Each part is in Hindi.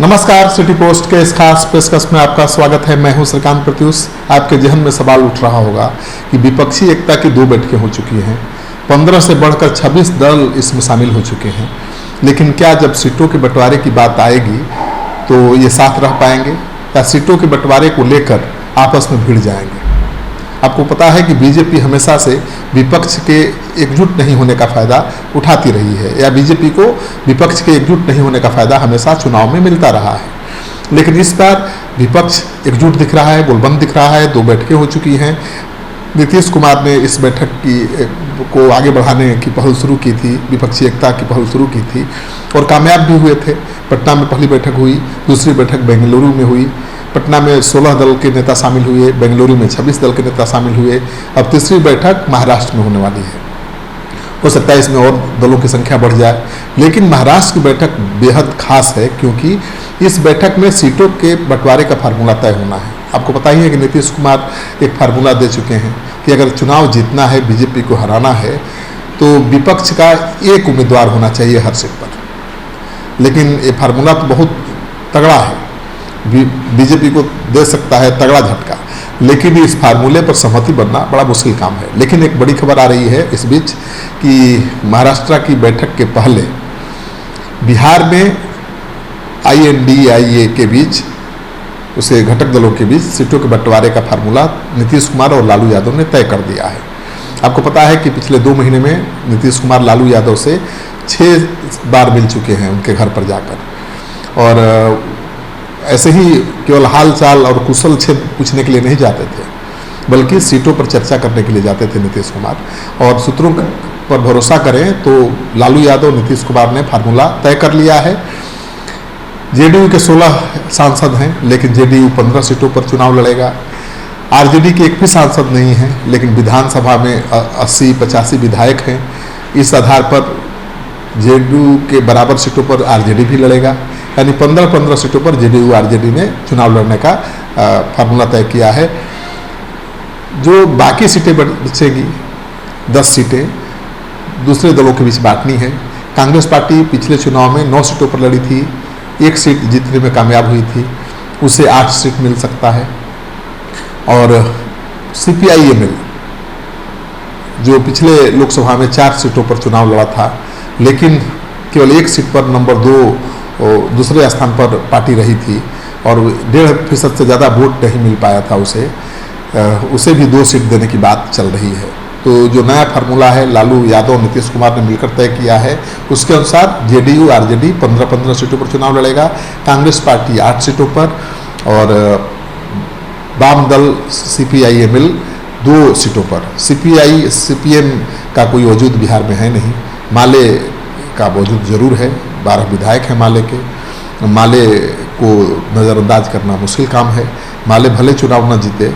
नमस्कार, सिटी पोस्ट के इस खास पेशकश में आपका स्वागत है। मैं हूं श्रीकांत प्रत्युष। आपके जहन में सवाल उठ रहा होगा कि विपक्षी एकता की 2 बैठकें हो चुकी हैं, 15 से बढ़कर 26 दल इसमें शामिल हो चुके हैं, लेकिन क्या जब सीटों के बंटवारे की बात आएगी तो ये साथ रह पाएंगे या सीटों के बंटवारे को लेकर आपस में भिड़ जाएंगे? आपको पता है कि बीजेपी हमेशा से विपक्ष के एकजुट नहीं होने का फायदा उठाती रही है, या बीजेपी को विपक्ष के एकजुट नहीं होने का फायदा हमेशा चुनाव में मिलता रहा है। लेकिन इस बार विपक्ष एकजुट दिख रहा है, बोलबंद दिख रहा है। 2 बैठकें हो चुकी हैं। नीतीश कुमार ने इस बैठक को आगे बढ़ाने की पहल शुरू की थी, विपक्षी एकता की पहल शुरू की थी और कामयाब भी हुए थे। पटना में पहली बैठक हुई, दूसरी बैठक बेंगलुरु में हुई। पटना में 16 दल के नेता शामिल हुए, बेंगलुरु में 26 दल के नेता शामिल हुए। अब तीसरी बैठक महाराष्ट्र में होने वाली है। हो सकता है इसमें और दलों की संख्या बढ़ जाए, लेकिन महाराष्ट्र की बैठक बेहद खास है क्योंकि इस बैठक में सीटों के बंटवारे का फार्मूला तय होना है। आपको पता ही है कि नीतीश कुमार एक फार्मूला दे चुके हैं कि अगर चुनाव जीतना है, बीजेपी को हराना है, तो विपक्ष का एक उम्मीदवार होना चाहिए हर सीट पर। लेकिन ये फार्मूला तो बहुत तगड़ा है, बीजेपी को दे सकता है तगड़ा झटका, लेकिन इस फार्मूले पर सहमति बनना बड़ा मुश्किल काम है। लेकिन एक बड़ी खबर आ रही है इस बीच कि महाराष्ट्र की बैठक के पहले बिहार में INDIA के बीच, उसे घटक दलों के बीच सीटों के बंटवारे का फार्मूला नीतीश कुमार और लालू यादव ने तय कर दिया है। आपको पता है कि पिछले 2 महीने में नीतीश कुमार लालू यादव से 6 बार मिल चुके हैं उनके घर पर जाकर, और ऐसे ही केवल हाल चाल और कुशल छेद पूछने के लिए नहीं जाते थे, बल्कि सीटों पर चर्चा करने के लिए जाते थे नीतीश कुमार। और सूत्रों पर भरोसा करें तो लालू यादव, नीतीश कुमार ने फार्मूला तय कर लिया है। जेडीयू के 16 सांसद हैं, लेकिन जेडीयू 15 सीटों पर चुनाव लड़ेगा। आरजेडी के एक भी सांसद नहीं है, लेकिन विधानसभा में 80-85 विधायक हैं। इस आधार पर जेडीयू के बराबर सीटों पर आरजेडी भी लड़ेगा, यानी 15-15 सीटों पर जेडीयू आरजेडी ने चुनाव लड़ने का फार्मूला तय किया है। जो बाकी सीटें बचेगी, 10 सीटें दूसरे दलों के बीच बांटनी है। कांग्रेस पार्टी पिछले चुनाव में 9 सीटों पर लड़ी थी, 1 सीट जीतने में कामयाब हुई थी, उसे 8 सीट मिल सकता है। और CPI-ML जो पिछले लोकसभा में 4 सीटों पर चुनाव लड़ा था, लेकिन केवल 1 सीट पर नंबर 2 दूसरे स्थान पर पार्टी रही थी और 1.5% से ज़्यादा वोट नहीं मिल पाया था उसे भी 2 सीट देने की बात चल रही है। तो जो नया फार्मूला है लालू यादव, नीतीश कुमार ने मिलकर तय किया है, उसके अनुसार जेडीयू आरजेडी 15-15 सीटों पर चुनाव लड़ेगा, कांग्रेस पार्टी 8 सीटों पर और वाम दल CPI-ML 2 सीटों पर। CPM का कोई वजूद बिहार में है नहीं, माले का वजूद जरूर है, 12 विधायक हैं माले के। माले को नज़रअंदाज करना मुश्किल काम है। माले भले चुनाव न जीते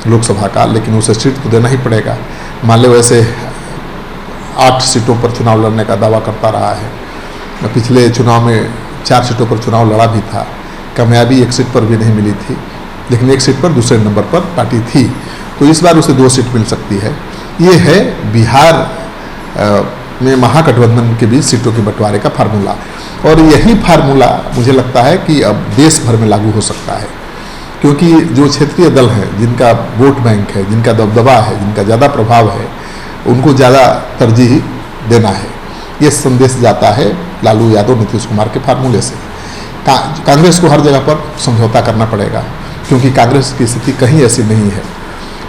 लोकसभा का, लेकिन उसे सीट तो देना ही पड़ेगा। माले वैसे 8 सीटों पर चुनाव लड़ने का दावा करता रहा है। पिछले चुनाव में 4 सीटों पर चुनाव लड़ा भी था, कामयाबी 1 सीट पर भी नहीं मिली थी, लेकिन 1 सीट पर दूसरे नंबर पर पार्टी थी, तो इस बार उसे 2 सीट मिल सकती है। ये है बिहार में महागठबंधन के बीच सीटों के बंटवारे का फार्मूला, और यही फार्मूला मुझे लगता है कि अब देश भर में लागू हो सकता है, क्योंकि जो क्षेत्रीय दल हैं, जिनका वोट बैंक है, जिनका दबदबा है, जिनका ज़्यादा प्रभाव है, उनको ज़्यादा तरजीह देना है। ये संदेश जाता है लालू यादव, नीतीश कुमार के फार्मूले से। कांग्रेस को हर जगह पर समझौता करना पड़ेगा, क्योंकि कांग्रेस की स्थिति कहीं ऐसी नहीं है।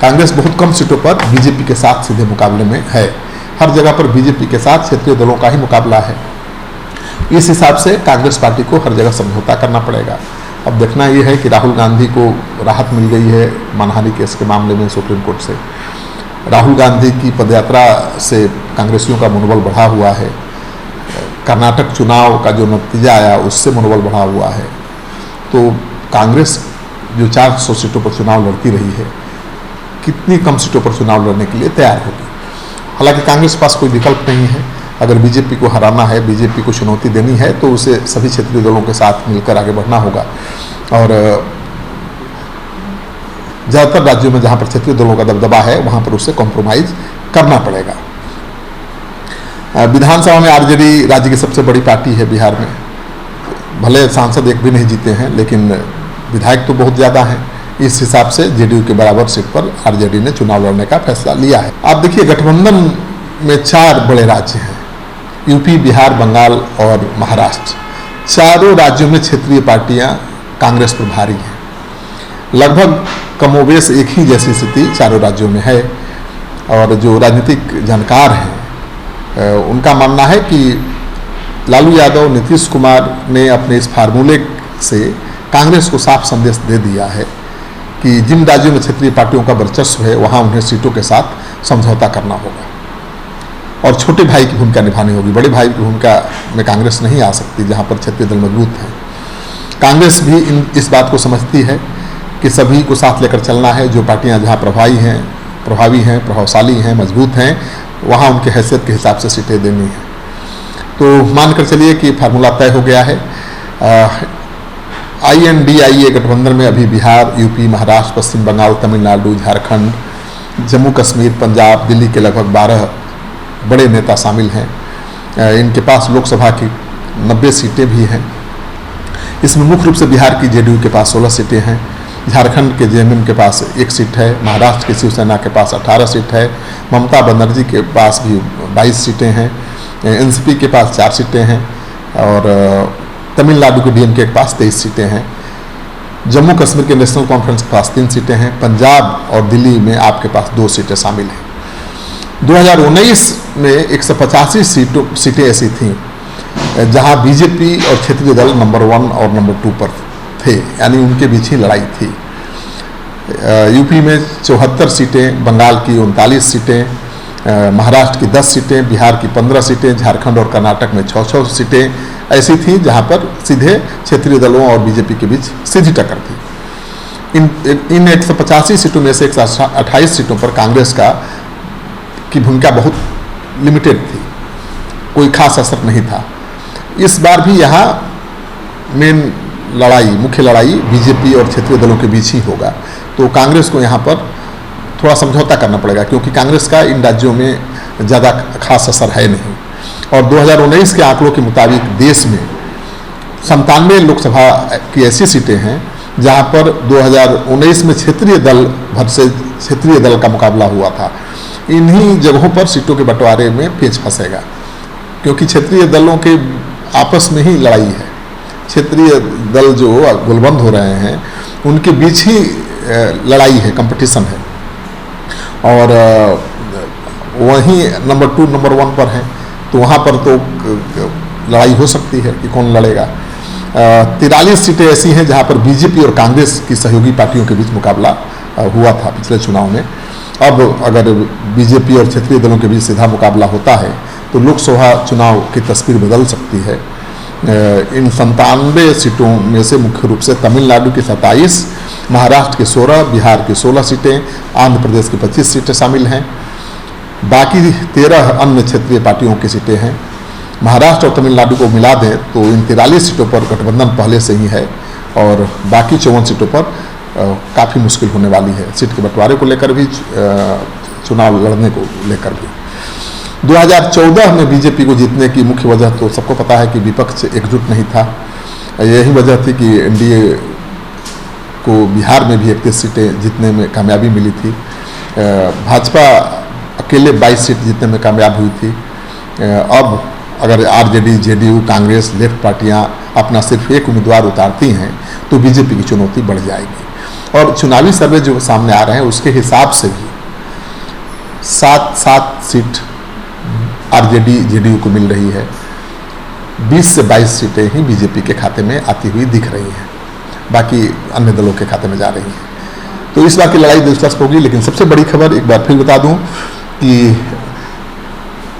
कांग्रेस बहुत कम सीटों पर बीजेपी के साथ सीधे मुकाबले में है, हर जगह पर बीजेपी के साथ क्षेत्रीय दलों का ही मुकाबला है। इस हिसाब से कांग्रेस पार्टी को हर जगह समझौता करना पड़ेगा। अब देखना यह है कि राहुल गांधी को राहत मिल गई है मानहानि केस के मामले में सुप्रीम कोर्ट से। राहुल गांधी की पदयात्रा से कांग्रेसियों का मनोबल बढ़ा हुआ है। कर्नाटक चुनाव का जो नतीजा आया उससे मनोबल बढ़ा हुआ है। तो कांग्रेस जो 400 सीटों पर चुनाव लड़ती रही है, कितनी कम सीटों पर चुनाव लड़ने के लिए तैयार होगी। हालांकि कांग्रेस के पास कोई विकल्प नहीं है। अगर बीजेपी को हराना है, बीजेपी को चुनौती देनी है, तो उसे सभी क्षेत्रीय दलों के साथ मिलकर आगे बढ़ना होगा। और ज़्यादातर राज्यों में जहाँ पर क्षेत्रीय दलों का दबदबा है, वहाँ पर उसे कॉम्प्रोमाइज़ करना पड़ेगा। विधानसभा में आरजेडी राज्य की सबसे बड़ी पार्टी है बिहार में। भले सांसद एक भी नहीं जीते हैं, लेकिन विधायक तो बहुत ज़्यादा हैं। इस हिसाब से जेडीयू के बराबर सीट पर आरजेडी ने चुनाव लड़ने का फैसला लिया है। आप देखिए, गठबंधन में 4 बड़े राज्य हैं, यूपी, बिहार, बंगाल और महाराष्ट्र। चारों राज्यों में क्षेत्रीय पार्टियां कांग्रेस पर भारी हैं। लगभग कमोबेश एक ही जैसी स्थिति चारों राज्यों में है। और जो राजनीतिक जानकार हैं उनका मानना है कि लालू यादव, नीतीश कुमार ने अपने इस फार्मूले से कांग्रेस को साफ संदेश दे दिया है कि जिन राज्यों में क्षेत्रीय पार्टियों का वर्चस्व है वहाँ उन्हें सीटों के साथ समझौता करना होगा और छोटे भाई की भूमिका निभानी होगी। बड़े भाई की भूमिका में कांग्रेस नहीं आ सकती जहाँ पर क्षेत्रीय दल मजबूत हैं। कांग्रेस भी इस बात को समझती है कि सभी को साथ लेकर चलना है। जो पार्टियाँ जहाँ प्रभावी हैं, प्रभावशाली हैं, मजबूत हैं, वहाँ उनके हैसियत के हिसाब से सीटें देनी है। तो मानकर चलिए कि फार्मूला तय हो गया है। INDIA गठबंधन में अभी बिहार, यूपी, महाराष्ट्र, पश्चिम बंगाल, तमिलनाडु, झारखंड, जम्मू कश्मीर, पंजाब, दिल्ली के लगभग 12 बड़े नेता शामिल हैं। इनके पास लोकसभा की 90 सीटें भी हैं। इसमें मुख्य रूप से बिहार की जेडीयू के पास 16 सीटें हैं, झारखंड के जेएमएम के पास 1 सीट है, महाराष्ट्र की शिवसेना के पास 18 सीट है, ममता बनर्जी के पास भी 22 सीटें हैं, एनसीपी के पास 4 सीटें हैं और तमिलनाडु के डीएमके के पास 23 सीटें हैं। जम्मू कश्मीर के नेशनल कॉन्फ्रेंस के पास 3 सीटें हैं। पंजाब और दिल्ली में आपके पास 2 सीटें शामिल हैं। 2019 में 185 सीटें ऐसी थीं जहां बीजेपी और क्षेत्रीय दल नंबर 1 और नंबर 2 पर थे, यानी उनके बीच ही लड़ाई थी। यूपी में 74 सीटें, बंगाल की 39 सीटें, महाराष्ट्र की 10 सीटें, बिहार की 15 सीटें, झारखंड और कर्नाटक में 6-6 सीटें ऐसी थी जहां पर सीधे क्षेत्रीय दलों और बीजेपी के बीच सीधी टक्कर थी। इन 185 सीटों में से 128 सीटों पर कांग्रेस की भूमिका बहुत लिमिटेड थी, कोई खास असर नहीं था। इस बार भी यहाँ मुख्य लड़ाई बीजेपी और क्षेत्रीय दलों के बीच ही होगा। तो कांग्रेस को यहाँ पर थोड़ा समझौता करना पड़ेगा, क्योंकि कांग्रेस का इन राज्यों में ज़्यादा खास असर है नहीं। और 2019 के आंकड़ों के मुताबिक देश में 97 लोकसभा की ऐसी सीटें हैं जहां पर 2019 में क्षेत्रीय दल का मुकाबला हुआ था। इन्हीं जगहों पर सीटों के बंटवारे में पेच फंसेगा, क्योंकि क्षेत्रीय दलों के आपस में ही लड़ाई है। क्षेत्रीय दल जो गुलबंद हो रहे हैं उनके बीच ही लड़ाई है, कंपटीशन है। और वहीं नंबर 2, नंबर 1 पर है, तो वहाँ पर तो लड़ाई हो सकती है कि कौन लड़ेगा। 43 सीटें ऐसी हैं जहाँ पर बीजेपी और कांग्रेस की सहयोगी पार्टियों के बीच मुकाबला हुआ था पिछले चुनाव में। अब अगर बीजेपी और क्षेत्रीय दलों के बीच सीधा मुकाबला होता है तो लोकसभा चुनाव की तस्वीर बदल सकती है। इन 97 सीटों में से मुख्य रूप से तमिलनाडु की 27, महाराष्ट्र की 16, बिहार की 16 सीटें, आंध्र प्रदेश की 25 सीटें शामिल हैं। बाकी 13 अन्य क्षेत्रीय पार्टियों की सीटें हैं। महाराष्ट्र और तमिलनाडु को मिला दें तो इन 43 सीटों पर गठबंधन पहले से ही है और बाकी 54 सीटों पर काफ़ी मुश्किल होने वाली है, सीट के बंटवारे को लेकर भी, चुनाव लड़ने को लेकर भी। 2014 में बीजेपी को जीतने की मुख्य वजह तो सबको पता है कि विपक्ष एकजुट नहीं था। यही वजह थी कि एनडीए को बिहार में भी 31 सीटें जीतने में कामयाबी मिली थी। भाजपा अकेले 22 सीट जीतने में कामयाब हुई थी। अब अगर आरजेडी, जेडीयू, कांग्रेस, लेफ्ट पार्टियां अपना सिर्फ एक उम्मीदवार उतारती हैं तो बीजेपी की चुनौती बढ़ जाएगी। और चुनावी सर्वे जो सामने आ रहे हैं उसके हिसाब से भी 7 सीट आरजेडी, जेडीयू को मिल रही है। 20 से 22 सीटें ही बीजेपी के खाते में आती हुई दिख रही हैं, बाकी अन्य दलों के खाते में जा रही हैं। तो इस बार की लड़ाई दिलचस्प होगी। लेकिन सबसे बड़ी खबर एक बार फिर बता दूं कि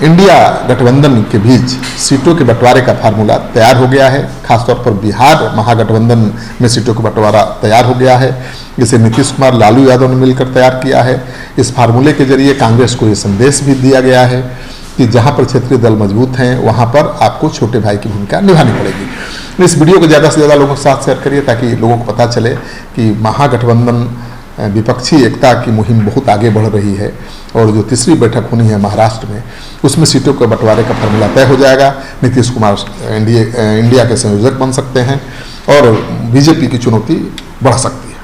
इंडिया गठबंधन के बीच सीटों के बंटवारे का फार्मूला तैयार हो गया है। खासतौर पर बिहार महागठबंधन में सीटों का बंटवारा तैयार हो गया है, जिसे नीतीश कुमार, लालू यादव ने मिलकर तैयार किया है। इस फार्मूले के जरिए कांग्रेस को ये संदेश भी दिया गया है कि जहां पर क्षेत्रीय दल मजबूत हैं वहां पर आपको छोटे भाई की भूमिका निभानी पड़ेगी। इस वीडियो को ज़्यादा से ज़्यादा लोगों के साथ शेयर करिए ताकि लोगों को पता चले कि महागठबंधन विपक्षी एकता की मुहिम बहुत आगे बढ़ रही है और जो तीसरी बैठक होनी है महाराष्ट्र में, उसमें सीटों के बंटवारे का फार्मूला तय हो जाएगा। नीतीश कुमार इंडिया के संयोजक बन सकते हैं और बीजेपी की चुनौती बढ़ सकती है।